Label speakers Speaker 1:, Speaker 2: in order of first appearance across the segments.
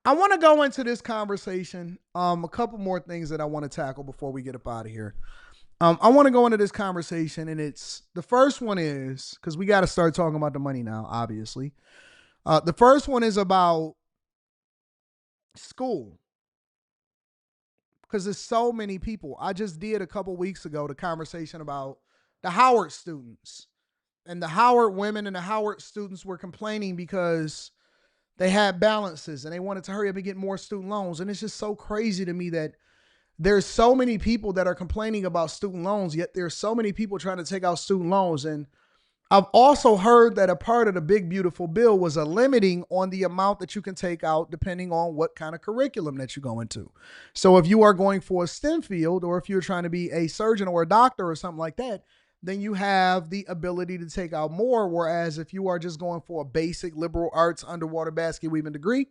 Speaker 1: I want to go into this conversation. A couple more things that I want to tackle before we get up out of here. I want to go into this conversation, and it's the first one is because we got to start talking about the money now, obviously. The first one is about school because there's so many people. I just did a couple weeks ago the conversation about the Howard students, and the Howard women and the Howard students were complaining because they had balances and they wanted to hurry up and get more student loans. And it's just so crazy to me that there's so many people that are complaining about student loans, yet there's so many people trying to take out student loans. And I've also heard that a part of the big, beautiful bill was a limiting on the amount that you can take out depending on what kind of curriculum that you go into. So if you are going for a STEM field, or if you're trying to be a surgeon or a doctor or something like that, then you have the ability to take out more. Whereas if you are just going for a basic liberal arts underwater basket weaving degree,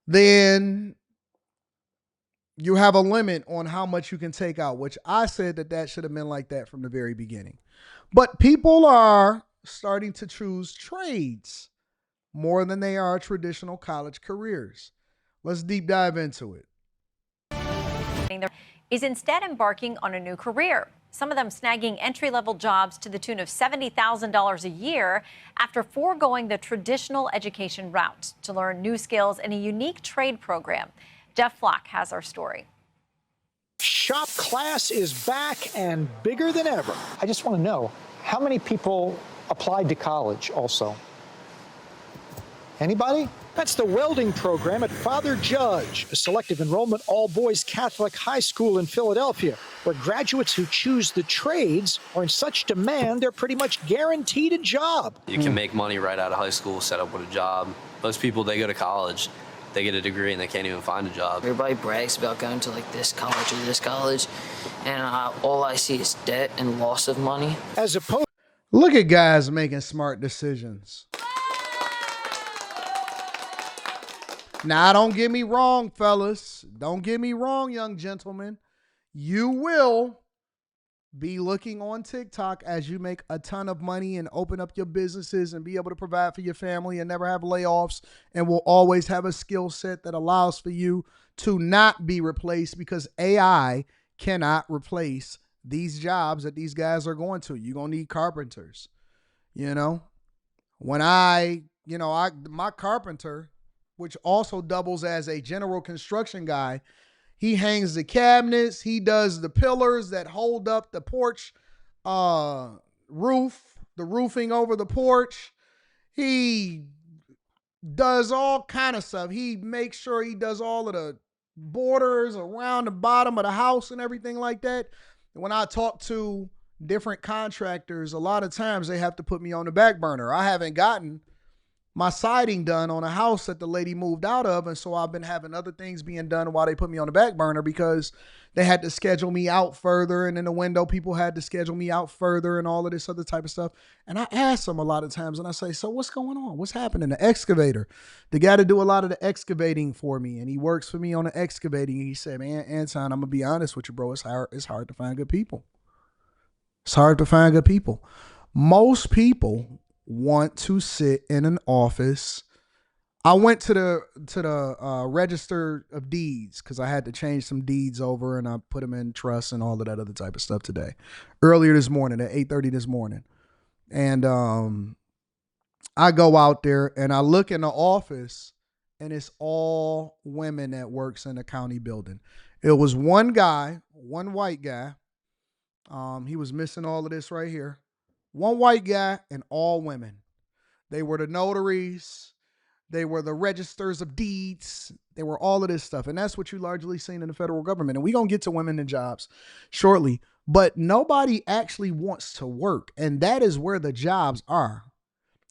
Speaker 1: then you have a limit on how much you can take out, which I said that should have been like that from the very beginning. But people are starting to choose trades more than they are traditional college careers. Let's deep dive into it.
Speaker 2: Is instead embarking on a new career. Some of them snagging entry-level jobs to the tune of $70,000 a year after foregoing the traditional education route to learn new skills in a unique trade program. Jeff Flock has our story.
Speaker 3: Shop class is back and bigger than ever. I just want to know, how many people applied to college also? Anybody? That's the welding program at Father Judge, a selective enrollment all-boys Catholic high school in Philadelphia, where graduates who choose the trades are in such demand they're pretty much guaranteed a job.
Speaker 4: You can make money right out of high school, set up with a job. Most people, they go to college, they get a degree, and they can't even find a job.
Speaker 5: Everybody brags about going to like this college or this college, and all I see is debt and loss of money.
Speaker 3: As opposed,
Speaker 1: look at guys making smart decisions. Now, don't get me wrong, fellas. Don't get me wrong, young gentlemen. You will be looking on TikTok as you make a ton of money and open up your businesses and be able to provide for your family and never have layoffs, and will always have a skill set that allows for you to not be replaced, because AI cannot replace these jobs that these guys are going to. You're going to need carpenters. You know, when my carpenter, which also doubles as a general construction guy, he hangs the cabinets. He does the pillars that hold up the porch roof, the roofing over the porch. He does all kind of stuff. He makes sure he does all of the borders around the bottom of the house and everything like that. When I talk to different contractors, a lot of times they have to put me on the back burner. I haven't gotten my siding done on a house that the lady moved out of, and so I've been having other things being done while they put me on the back burner, because they had to schedule me out further, and in the window people had to schedule me out further and all of this other type of stuff. And I ask them a lot of times, and I say, so what's going on? What's happening? The excavator, the guy to do a lot of the excavating for me, and he works for me on the excavating. He said, man, Anton, I'm gonna be honest with you, bro. It's hard to find good people. It's hard to find good people. Most people want to sit in an office. I went to the register of deeds because I had to change some deeds over, and I put them in trust and all of that other type of stuff today, earlier this morning at 8:30 this morning. And I go out there and I look in the office, and it's all women that works in the county building. It was one guy, one white guy. He was missing all of this right here. One white guy and all women. They were the notaries. They were the registers of deeds. They were all of this stuff. And that's what you largely seen in the federal government. And we're going to get to women in jobs shortly. But nobody actually wants to work. And that is where the jobs are.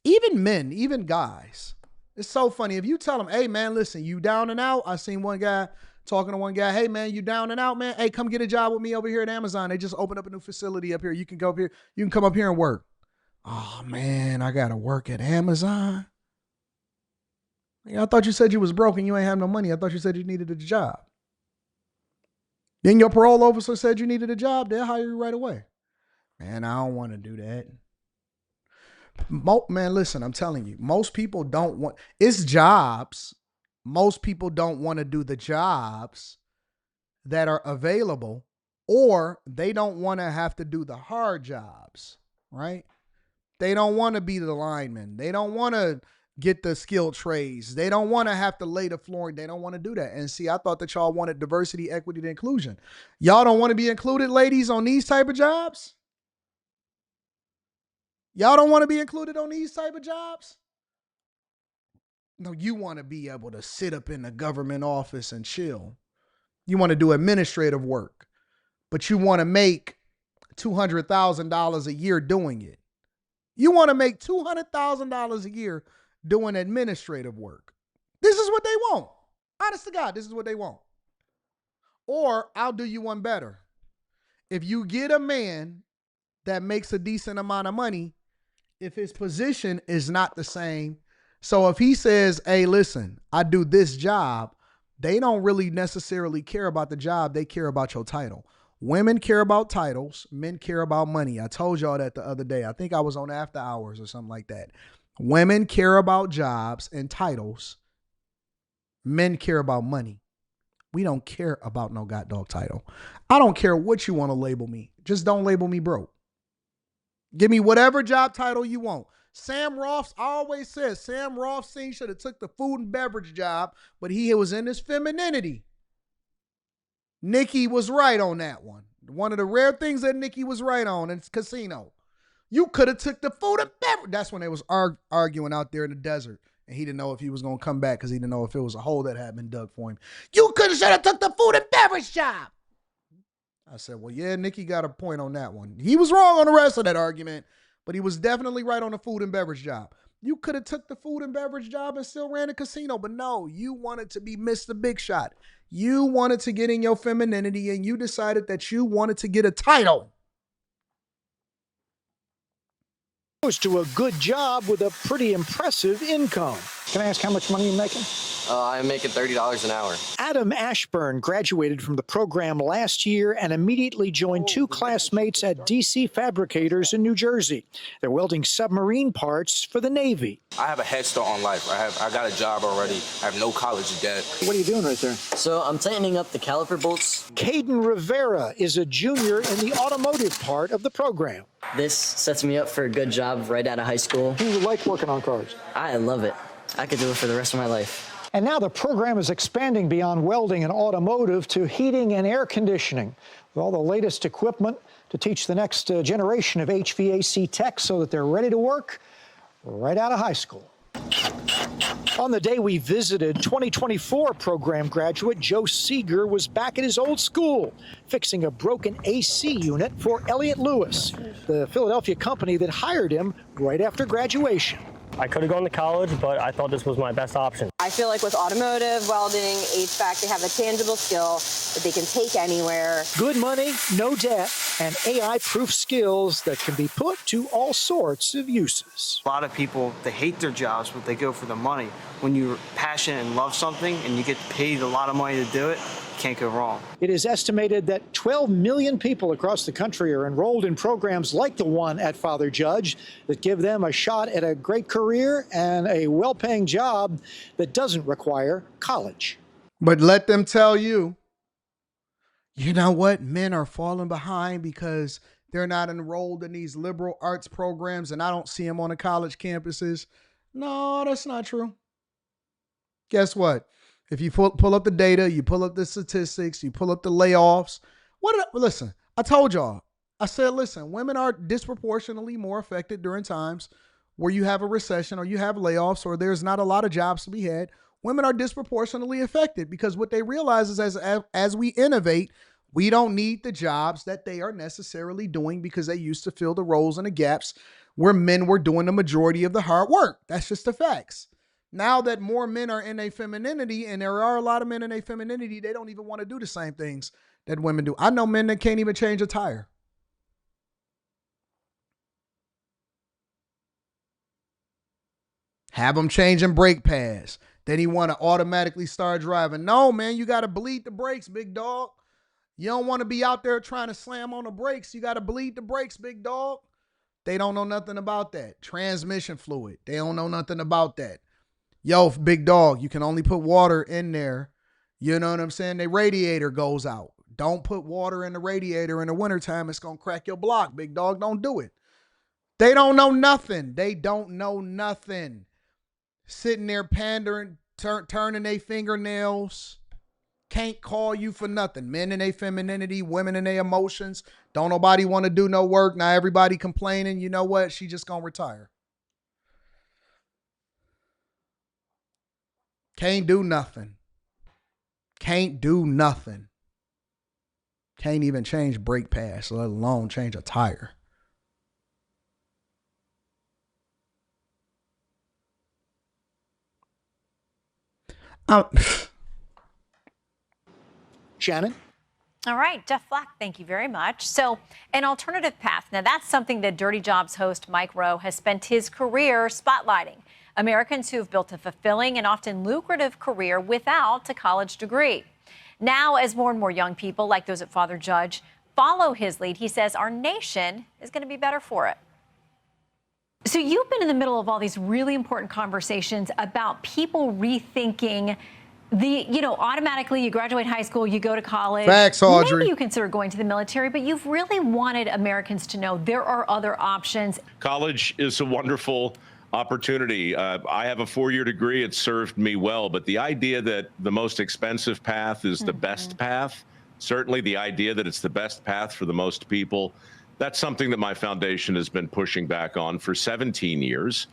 Speaker 1: Even men, even guys. It's so funny. If you tell them, hey, man, listen, you down and out? I seen one guy talking to one guy, hey, man, you down and out, man? Hey, come get a job with me over here at Amazon. They just opened up a new facility up here. You can go up here. You can come up here and work. Oh, man, I got to work at Amazon. I thought you said you was broke and you ain't have no money. I thought you said you needed a job. Then your parole officer said you needed a job. They'll hire you right away. Man, I don't want to do that. Man, listen, I'm telling you, most people don't want, it's jobs most people don't want to do the jobs that are available, or they don't want to have to do the hard jobs, right? They don't want to be the lineman. They don't want to get the skilled trades. They don't want to have to lay the flooring. They don't want to do that. And see, I thought that y'all wanted diversity, equity, and inclusion. Y'all don't want to be included, ladies, on these type of jobs? Y'all don't want to be included on these type of jobs? No, you want to be able to sit up in the government office and chill. You want to do administrative work, but you want to make $200,000 a year doing it. You want to make $200,000 a year doing administrative work. This is what they want. Honest to God, this is what they want. Or I'll do you one better. If you get a man that makes a decent amount of money, if his position is not the same, so if he says, hey, listen, I do this job, they don't really necessarily care about the job. They care about your title. Women care about titles. Men care about money. I told y'all that the other day. I think I was on After Hours or something like that. Women care about jobs and titles. Men care about money. We don't care about no god dog title. I don't care what you want to label me. Just don't label me broke. Give me whatever job title you want. Sam Roths, I always said Sam Rothstein should have took the food and beverage job, but he was in his femininity. Nikki was right on that one. One of the rare things that Nikki was right on is casino. You could have took the food and beverage. That's when they was arguing out there in the desert, and he didn't know if he was going to come back because he didn't know if it was a hole that had been dug for him. You could have should have took the food and beverage job. I said, well, yeah, Nikki got a point on that one. He was wrong on the rest of that argument, but he was definitely right on the food and beverage job. You could have took the food and beverage job and still ran a casino, but no, you wanted to be Mr. Big Shot. You wanted to get in your femininity, and you decided that you wanted to get a title.
Speaker 3: Goes to a good job with a pretty impressive income. Can I ask how much money you're making?
Speaker 4: I'm making $30 an hour.
Speaker 3: Adam Ashburn graduated from the program last year and immediately joined two classmates at DC Fabricators in New Jersey. They're welding submarine parts for the Navy.
Speaker 6: I have a head start on life. I got a job already. I have no college debt.
Speaker 3: What are you doing right there?
Speaker 5: So I'm tightening up the caliper bolts.
Speaker 3: Caden Rivera is a junior in the automotive part of the program.
Speaker 5: This sets me up for a good job right out of high school.
Speaker 3: You like working on cars?
Speaker 5: I love it. I could do it for the rest of my life.
Speaker 3: And now the program is expanding beyond welding and automotive to heating and air conditioning, with all the latest equipment to teach the next generation of HVAC techs so that they're ready to work right out of high school. On the day we visited, 2024 program graduate Joe Seeger was back at his old school, fixing a broken AC unit for Elliott Lewis, the Philadelphia company that hired him right after graduation.
Speaker 7: I could have gone to college, but I thought this was my best option.
Speaker 8: I feel like with automotive, welding, HVAC, they have a tangible skill that they can take anywhere.
Speaker 3: Good money, no debt, and AI-proof skills that can be put to all sorts of uses.
Speaker 9: A lot of people, they hate their jobs, but they go for the money. When you're passionate and love something and you get paid a lot of money to do it, can't go wrong.
Speaker 3: It is estimated that 12 million people across the country are enrolled in programs like the one at Father Judge that give them a shot at a great career and a well-paying job that doesn't require college.
Speaker 1: But let them tell you, you know what? Men are falling behind because they're not enrolled in these liberal arts programs, and I don't see them on the college campuses. No, that's not true. Guess what? If you pull up the data, you pull up the statistics, you pull up the layoffs. Listen, I told y'all. I said, listen, women are disproportionately more affected during times where you have a recession or you have layoffs or there's not a lot of jobs to be had. Women are disproportionately affected because what they realize is as we innovate, we don't need the jobs that they are necessarily doing because they used to fill the roles and the gaps where men were doing the majority of the hard work. That's just the facts. Now that more men are in a femininity, and there are a lot of men in a femininity, they don't even want to do the same things that women do. I know men that can't even change a tire. Have them changing brake pads. Then he want to automatically start driving. No, man, you got to bleed the brakes, big dog. You don't want to be out there trying to slam on the brakes. You got to bleed the brakes, big dog. They don't know nothing about that. Transmission fluid. They don't know nothing about that. Yo, big dog, you can only put water in there. You know what I'm saying? The radiator goes out. Don't put water in the radiator in the wintertime. It's going to crack your block. Big dog, don't do it. They don't know nothing. They don't know nothing. Sitting there pandering, turning their fingernails. Can't call you for nothing. Men in their femininity, women in their emotions. Don't nobody want to do no work. Now everybody complaining. You know what? She just going to retire. Can't do nothing. Can't do nothing. Can't even change brake pads, let alone change a tire.
Speaker 3: Shannon?
Speaker 2: All right, Jeff Flack, thank you very much. So, an alternative path. Now, that's something that Dirty Jobs host Mike Rowe has spent his career spotlighting. Americans who have built a fulfilling and often lucrative career without a college degree. Now, as more and more young people, like those at Father Judge, follow his lead, he says our nation is going to be better for it. So you've been in the middle of all these really important conversations about people rethinking automatically you graduate high school, you go to college.
Speaker 1: Facts, Audrey.
Speaker 2: Maybe you consider going to the military, but you've really wanted Americans to know there are other options.
Speaker 10: College is a wonderful opportunity. I have a 4-year degree. It served me well, but the idea that the most expensive path is the best path, certainly the idea that it's the best path for the most people, that's something that my foundation has been pushing back on for 17 years.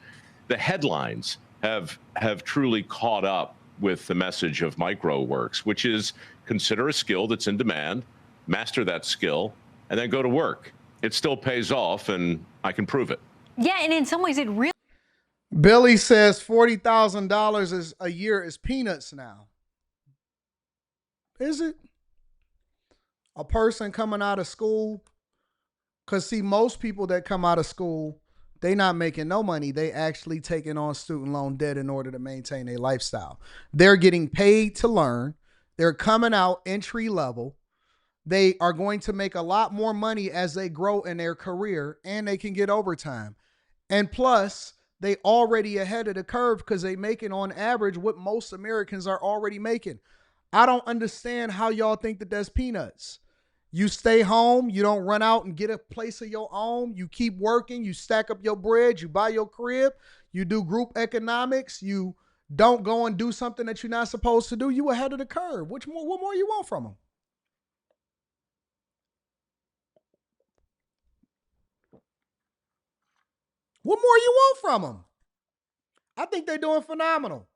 Speaker 10: The headlines have truly caught up with the message of MicroWorks, which is consider a skill that's in demand, master that skill, and then go to work. It still pays off, and I can prove it.
Speaker 2: Yeah, and in some ways it really...
Speaker 1: Billy says $40,000 a year is peanuts now. Is it? A person coming out of school? Because, see, most people that come out of school, they not making no money. They actually taking on student loan debt in order to maintain their lifestyle. They're getting paid to learn. They're coming out entry level. They are going to make a lot more money as they grow in their career, and they can get overtime. And plus, they already ahead of the curve because they making on average what most Americans are already making. I don't understand how y'all think that that's peanuts. You stay home, you don't run out and get a place of your own. You keep working, you stack up your bread, you buy your crib, you do group economics, you don't go and do something that you're not supposed to do. You ahead of the curve. What more you want from them? What more you want from them? I think they're doing phenomenal.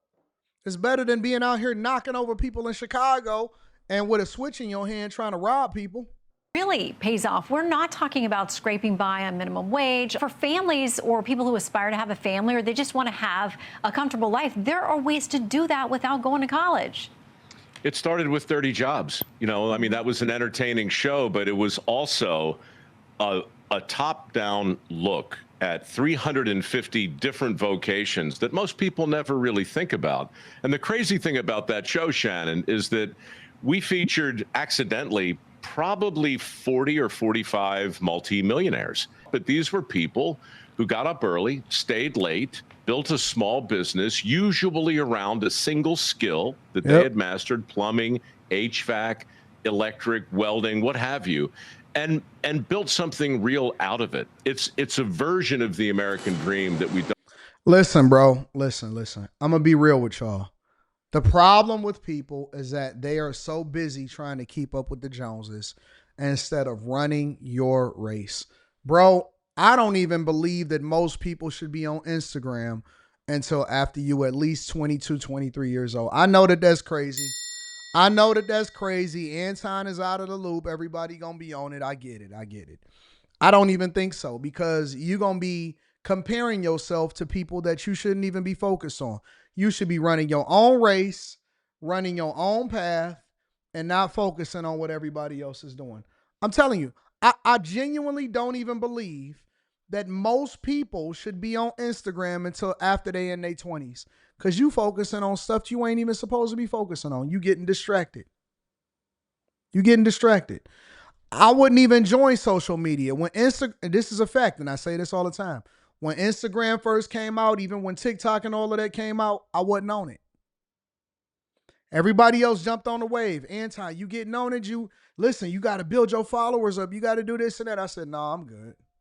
Speaker 1: It's better than being out here knocking over people in Chicago and with a switch in your hand trying to rob people.
Speaker 2: Really pays off. We're not talking about scraping by on minimum wage. For families or people who aspire to have a family or they just want to have a comfortable life, there are ways to do that without going to college.
Speaker 10: It started with Dirty Jobs. That was an entertaining show, but it was also a top-down look at 350 different vocations that most people never really think about. And the crazy thing about that show, Shannon, is that we featured accidentally probably 40 or 45 multimillionaires. But these were people who got up early, stayed late, built a small business, usually around a single skill that they had mastered: plumbing, HVAC, electric, welding, what have you, and built something real out of it. It's a version of the American dream that we don't.
Speaker 1: Listen, bro. Listen. I'm going to be real with y'all. The problem with people is that they are so busy trying to keep up with the Joneses instead of running your race. Bro, I don't even believe that most people should be on Instagram until after you at least 22, 23 years old. I know that that's crazy. Anton is out of the loop. Everybody going to be on it. I get it. I don't even think so, because you're going to be comparing yourself to people that you shouldn't even be focused on. You should be running your own race, running your own path, and not focusing on what everybody else is doing. I'm telling you, I genuinely don't even believe that most people should be on Instagram until after they in their 20s, because you focusing on stuff you ain't even supposed to be focusing on. You getting distracted. I wouldn't even join social media. This is a fact, and I say this all the time. When Instagram first came out, even when TikTok and all of that came out, I wasn't on it. Everybody else jumped on the wave. Anton, you getting on it? You got to build your followers up. You got to do this and that. I said, no, I'm good.